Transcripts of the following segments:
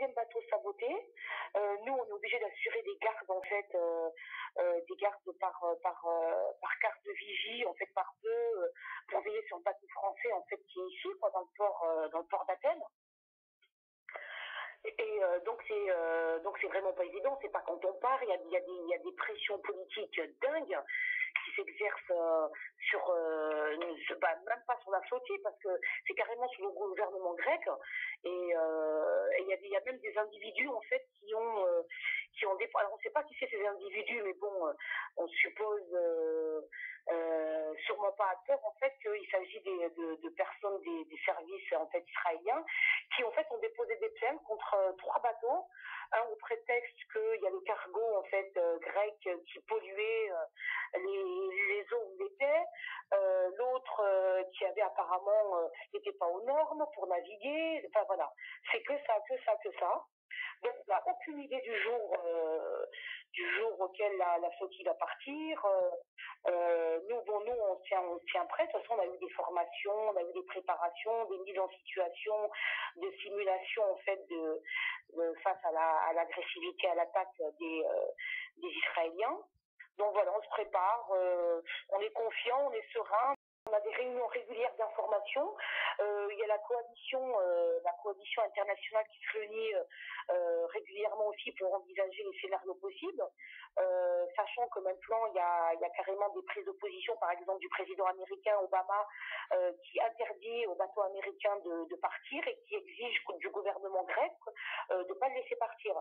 5e bateau saboté. Nous, on est obligé d'assurer des gardes, en fait, des gardes par carte de vigie, en fait, par deux, pour veiller sur le bateau français, en fait, qui est ici, quoi, dans le port d'Athènes. Et donc c'est vraiment pas évident. C'est pas quand on part, il y a des pressions politiques dingues qui s'exercent même pas sur la flottille, parce que c'est carrément sur le gouvernement grec. Et il y a même des individus, en fait, qui ont des... Alors on sait pas qui c'est ces individus, mais bon, on suppose sûrement pas à tort, en fait, qu'il s'agit de personnes des services, en fait, israéliens, qui en fait ont déposé des plaintes contre 3 bateaux, un au prétexte qu'il y a le cargo, en fait, grec, qui polluait les eaux où il était, l'autre qui avait apparemment n'était pas aux normes pour naviguer. Enfin voilà, c'est que ça. Donc on n'a aucune idée du jour auquel la flottille va partir. Nous on tient prêt. De toute façon, on a eu des formations, on a eu des préparations, des mises en situation, des simulations, en fait, face à l'agressivité, à l'attaque des Israéliens. Donc voilà, on se prépare, on est confiant, on est serein. On a des réunions régulières d'information. Il y a la coalition internationale qui se réunit régulièrement aussi pour envisager les scénarios possibles, sachant que maintenant il y a carrément des prises de position, par exemple du président américain Obama, qui interdit aux bateaux américains de partir et qui exige du gouvernement grec de ne pas le laisser partir.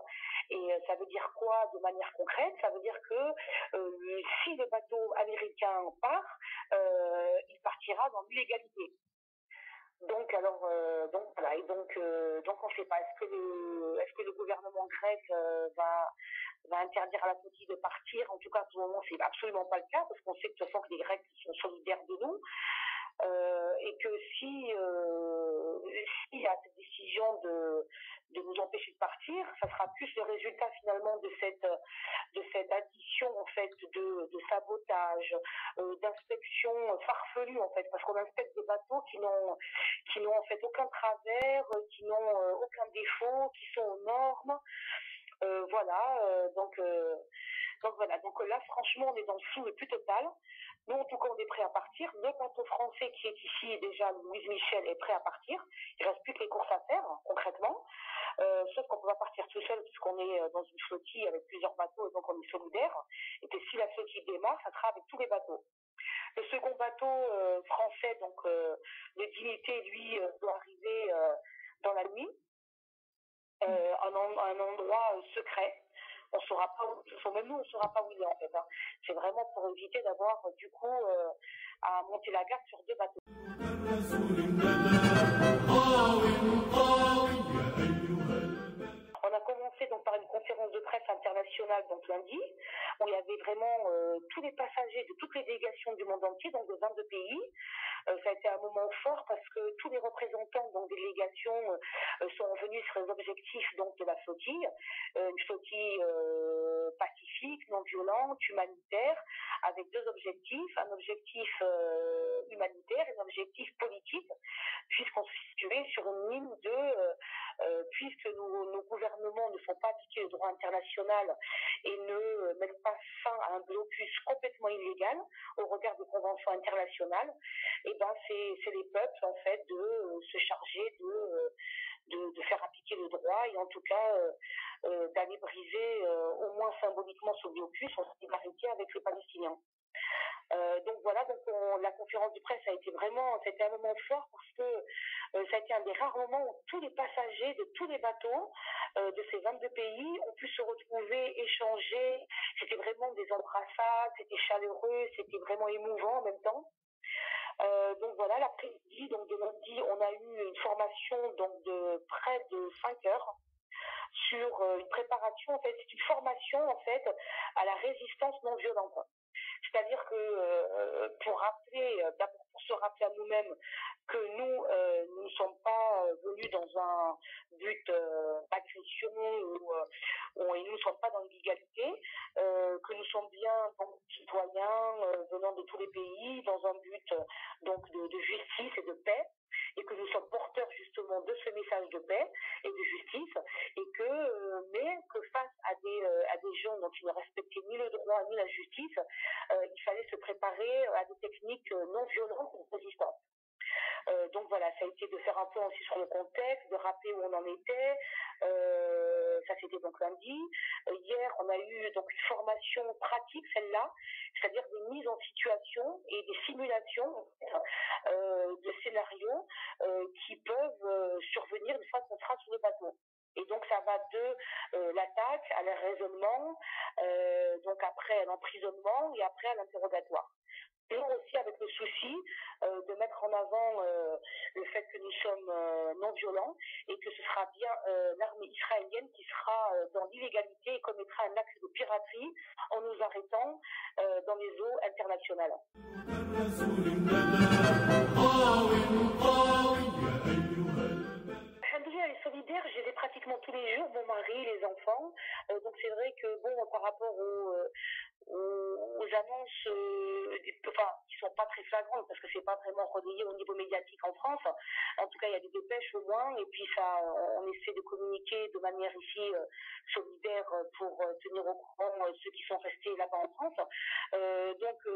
Et ça veut dire quoi de manière concrète? Ça veut dire que si le bateau américain part, il partira dans l'illégalité. Donc voilà, et donc on ne sait pas, est-ce que le gouvernement grec va interdire à la flottille de partir? En tout cas, pour le moment, c'est absolument pas le cas, parce qu'on sait de toute façon que les Grecs sont solidaires de nous, et que s'il y a cette décision de nous empêcher de partir, ça sera plus le résultat finalement de cette addition, en fait, de sabotage, d'inspection farfelue, en fait, parce qu'on inspecte des bateaux qui n'ont en fait aucun travers, qui n'ont aucun défaut, qui sont aux normes. Donc là, franchement, on est dans le flou le plus total. Nous, en tout cas, on est prêt à partir. Le bateau français qui est ici, déjà, Louise Michel, est prêt à partir. Il reste plus que les courses à faire, concrètement. Sauf qu'on peut pas partir tout seul, puisqu'on est dans une flottille avec plusieurs bateaux, et donc on est solidaire. Et que si la flottille démarre, ça sera avec tous les bateaux. Le second bateau français, donc le Dignité, lui, doit arriver dans la nuit, un endroit secret. On saura pas où, même nous, on saura pas où il est, en fait. Hein. C'est vraiment pour éviter d'avoir, du coup, à monter la garde sur 2 bateaux. On a commencé donc par une conférence de presse internationale, donc lundi, où il y avait vraiment tous les passagers de toutes les délégations du monde entier, donc de 22 pays. Ça a été un moment fort parce que tous les représentants donc, des délégations sont venus sur les objectifs donc, de la flottille. Une flottille pacifique, non violente, humanitaire, avec 2 objectifs, un objectif humanitaire et un objectif politique, puisqu'on se situait sur une ligne puisque nos gouvernements ne font pas appliquer le droit international et ne mettent pas fin à un blocus complètement illégal au regard des conventions internationales, et ben c'est les peuples en fait de se charger de faire appliquer le droit et en tout cas d'aller briser au moins symboliquement ce blocus en solidarité avec les Palestiniens. Donc voilà, la conférence de presse c'était un moment fort parce que ça a été un des rares moments où tous les passagers de tous les bateaux de ces 22 pays ont pu se retrouver, échanger. C'était vraiment des embrassades, c'était chaleureux, c'était vraiment émouvant en même temps. Donc voilà, l'après-midi, donc de lundi, on a eu une formation donc de près de 5 heures sur une préparation, en fait, c'est une formation en fait à la résistance non violente. C'est-à-dire que pour se rappeler à nous-mêmes que nous ne sommes pas venus dans un but d'agression et nous ne sommes pas dans l'illégalité, que nous sommes bien donc, citoyens venant de tous les pays dans un but donc de justice et de paix, et que nous sommes porteurs justement justement de ce message de paix et de justice, et mais que face à des gens dont ils ne respectaient ni le droit ni la justice, il fallait se préparer à des techniques non violentes de résistance. Donc voilà, ça a été de faire un point aussi sur le contexte, de rappeler où on en était. Ça c'était donc lundi. Hier, on a eu donc une formation pratique, celle-là, c'est-à-dire des mises en situation et des simulations en fait, de scénarios qui peuvent survenir une fois qu'on sera sur le bateau. Et donc ça va de l'attaque à l'raisonnement, donc après à l'emprisonnement et après à l'interrogatoire. Toujours aussi avec le souci de mettre en avant le fait que nous sommes non violents et que ce sera bien l'armée israélienne qui sera dans l'illégalité et commettra un acte de piraterie en nous arrêtant dans les eaux internationales. Elle est solidaire, je les ai pratiquement tous les jours, mon mari, les enfants. Donc c'est vrai que bon, par rapport aux annonces, qui sont pas très flagrantes parce que c'est pas vraiment relayé au niveau médiatique en France. En tout cas, il y a des dépêches au moins, et puis ça, on essaie de communiquer de manière ici solidaire pour tenir au courant ceux qui sont restés là-bas en France. Donc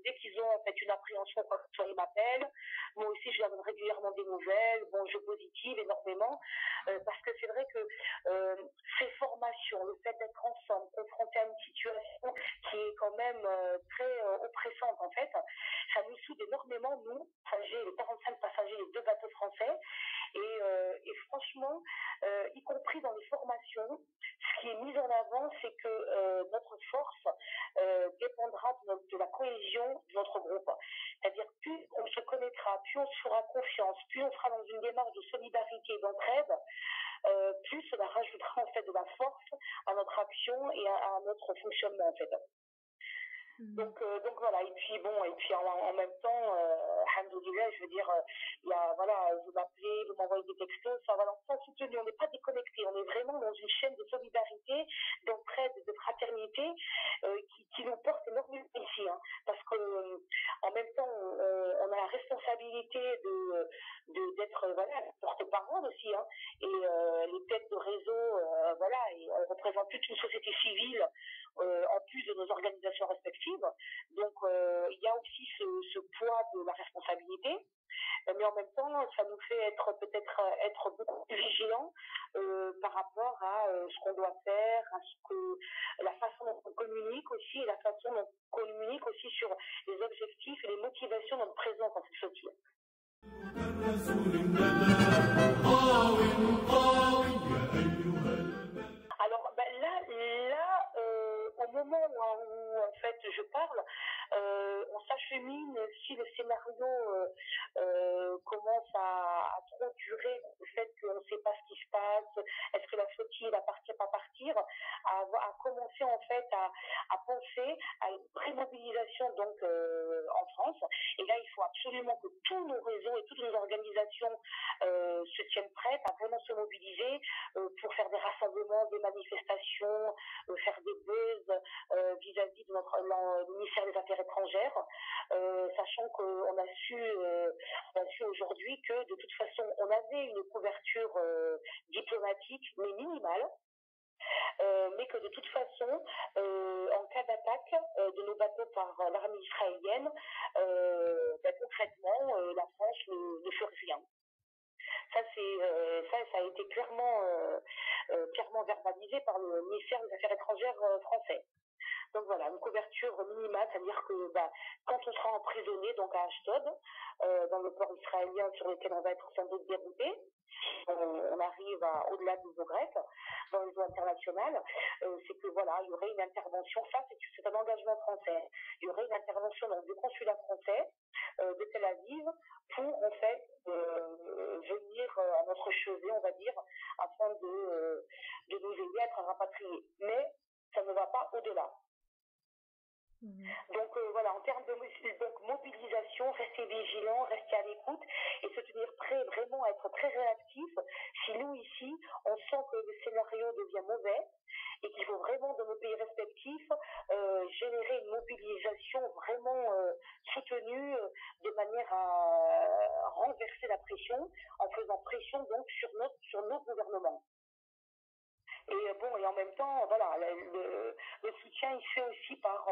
dès qu'ils ont en fait une appréhension, quoi que ce soit, ils m'appellent. Moi aussi, je leur donne régulièrement des nouvelles. Bon, je positive énormément parce que c'est vrai que ces formations, le fait d'être ensemble, confronté à une situation qui est quand même très oppressante en fait, ça nous soude énormément, nous, passagers, les 45 passagers des 2 bateaux français, et franchement, y compris dans les formations, ce qui est mis en avant, c'est que notre force dépendra de la cohésion de notre groupe. C'est-à-dire, plus on se connaîtra, plus on se fera confiance, plus on sera dans une démarche de solidarité et d'entraide, plus cela rajoutera en fait de la force à notre action et à notre fonctionnement en fait. Donc voilà, et puis en même temps, alhamdoulilah, je veux dire, il y a, voilà, vous m'appelez, vous m'envoyez des textos, enfin voilà, on s'est soutenu, on n'est pas déconnectés, on est vraiment dans une chaîne de solidarité, d'entraide, de fraternité, qui nous porte énormément ici, hein, parce que en même temps, on a la responsabilité d'être voilà, porte-parole aussi, hein, et les têtes de réseau, voilà, et on représente toute une société civile, en plus de nos organisations respectives. Donc il y a aussi ce poids de la responsabilité, mais en même temps ça nous fait être beaucoup plus vigilants par rapport à ce qu'on doit faire, à la façon dont on communique aussi, et la façon dont on communique aussi sur les objectifs et les motivations de notre présence dans cette société. Alors là, au moment où en fait je parle, on s'achemine, si le scénario commence à trop durer, le fait qu'on ne sait pas ce qui se passe, est-ce que la flottille va partir, pas partir, à commencer en fait à penser à une prémobilisation donc en France. Et là, il faut absolument que tous nos réseaux et toutes nos organisations se tiennent prêtes à vraiment se mobiliser pour faire des rassemblements, des manifestations, faire des buzz vis-à-vis de notre ministère des Affaires étrangères, sachant qu'on a su aujourd'hui que de toute façon on avait une couverture diplomatique mais minimale, mais que de toute façon, en cas d'attaque de nos bateaux par l'armée israélienne, concrètement, la France ne ferait rien. Ça a été clairement verbalisé par le ministère des Affaires étrangères français. Donc voilà, une couverture minimale, c'est-à-dire que quand on sera emprisonné donc à Ashdod, dans le port israélien sur lequel on va être sans doute dérouté, on arrive au-delà des eaux grecques, dans les eaux internationales, c'est que voilà, il y aurait une intervention, ça c'est un engagement français, il y aurait une intervention donc, du consulat français de Tel Aviv pour en fait venir à notre chevet, on va dire, afin de nous aider à être rapatriés. Mais ça ne va pas au-delà. Donc voilà, en termes de mobilisation, rester vigilant, rester à l'écoute et se tenir prêt, vraiment être très réactif. Si nous ici, on sent que le scénario devient mauvais et qu'il faut vraiment dans nos pays respectifs générer une mobilisation vraiment soutenue de manière à renverser la pression en faisant pression donc sur notre gouvernement. Et bon, et en même temps, voilà, le soutien, il se fait aussi par,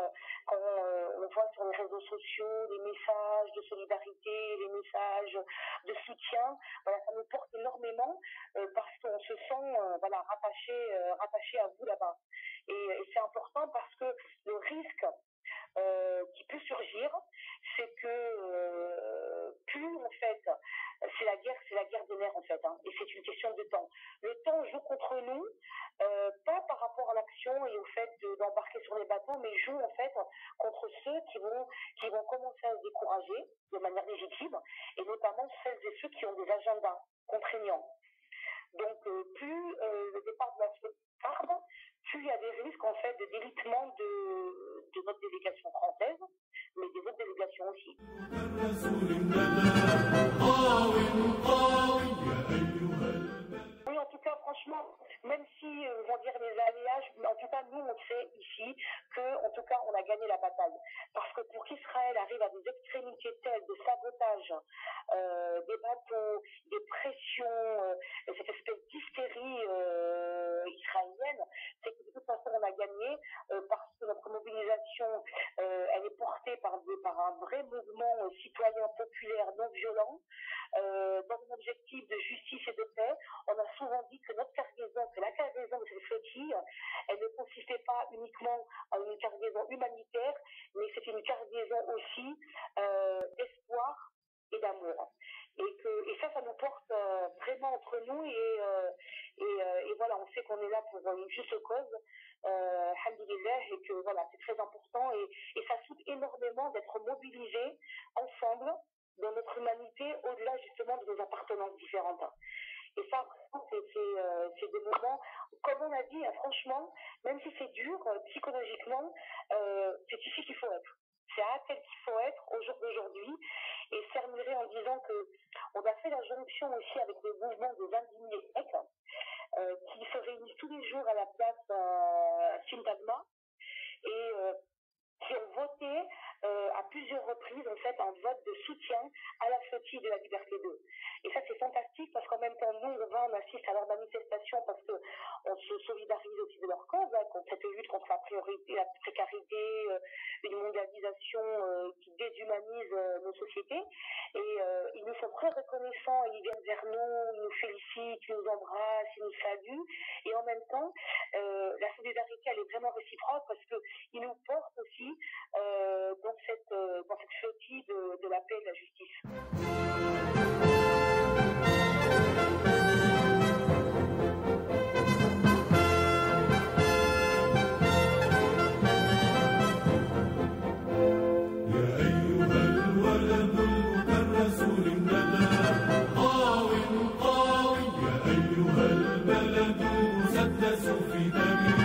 quand on voit sur les réseaux sociaux, les messages de solidarité, les messages de soutien, voilà, ça nous porte énormément parce qu'on se sent, voilà, rattaché à vous là-bas. Et c'est important parce que le risque qui peut surgir, c'est que plus en fait, c'est la guerre des nerfs en fait, hein, et c'est une question de temps. Le temps joue contre nous, pas par rapport à l'action et au fait d'embarquer sur les bateaux, mais joue en fait contre ceux qui vont commencer à se décourager de manière légitime, et notamment celles et ceux qui ont des agendas contraignants. Donc plus le départ de la flotte tarde, plus il y a des risques en fait de délitement de notre délégation française, mais des autres délégations aussi. Oui, en tout cas, franchement, même si vont dire les aléas, en tout cas, nous, on sait ici que, en tout cas, on a gagné la bataille. Parce que pour qu'Israël arrive à des extrémités telles de sabotage des bateaux, des pressions, cette espèce d'hystérie israélienne, c'est que de toute façon, on a gagné parce que notre mobilisation, elle est portée par un vrai mouvement citoyen populaire non violent, dans un objectif de justice et de paix. On a souvent dit que notre cargaison, que la cargaison de cette flottille, elle ne consistait pas uniquement en une cargaison humanitaire, mais c'était une cargaison aussi d'espoir et d'amour. Et ça nous porte vraiment entre nous et voilà, on sait qu'on est là pour une juste cause, alhamdoulilah, et que voilà, c'est très important et ça soude énormément d'être mobilisés ensemble dans notre humanité au-delà justement de nos appartenances différentes. Et ça, c'est des moments, comme on a dit, franchement, même si c'est dur psychologiquement, c'est ici qu'il faut être. C'est à tel qu'il faut être au jour d'aujourd'hui. Et je terminerai en disant que on a fait la jonction aussi avec le mouvement des indignés grecs, qui se réunissent tous les jours à la place Syntagma et qui ont voté à plusieurs reprises en fait un vote de soutien à la flottille de la Liberté 2. Et ça c'est fantastique parce qu'en même temps nous on assiste à leur manifestation parce que on se solidarise aussi de leur cause, hein, contre cette lutte contre la précarité, une mondialisation qui déshumanise nos sociétés. Et ils nous sont très reconnaissants, ils viennent vers nous, ils nous félicitent, ils nous embrassent, ils nous saluent. Et en même temps, la solidarité elle est vraiment réciproque parce qu'ils nous portent aussi dans cette flottille de la paix et de la justice. طاوي يا أيها البلد مسدس في دمي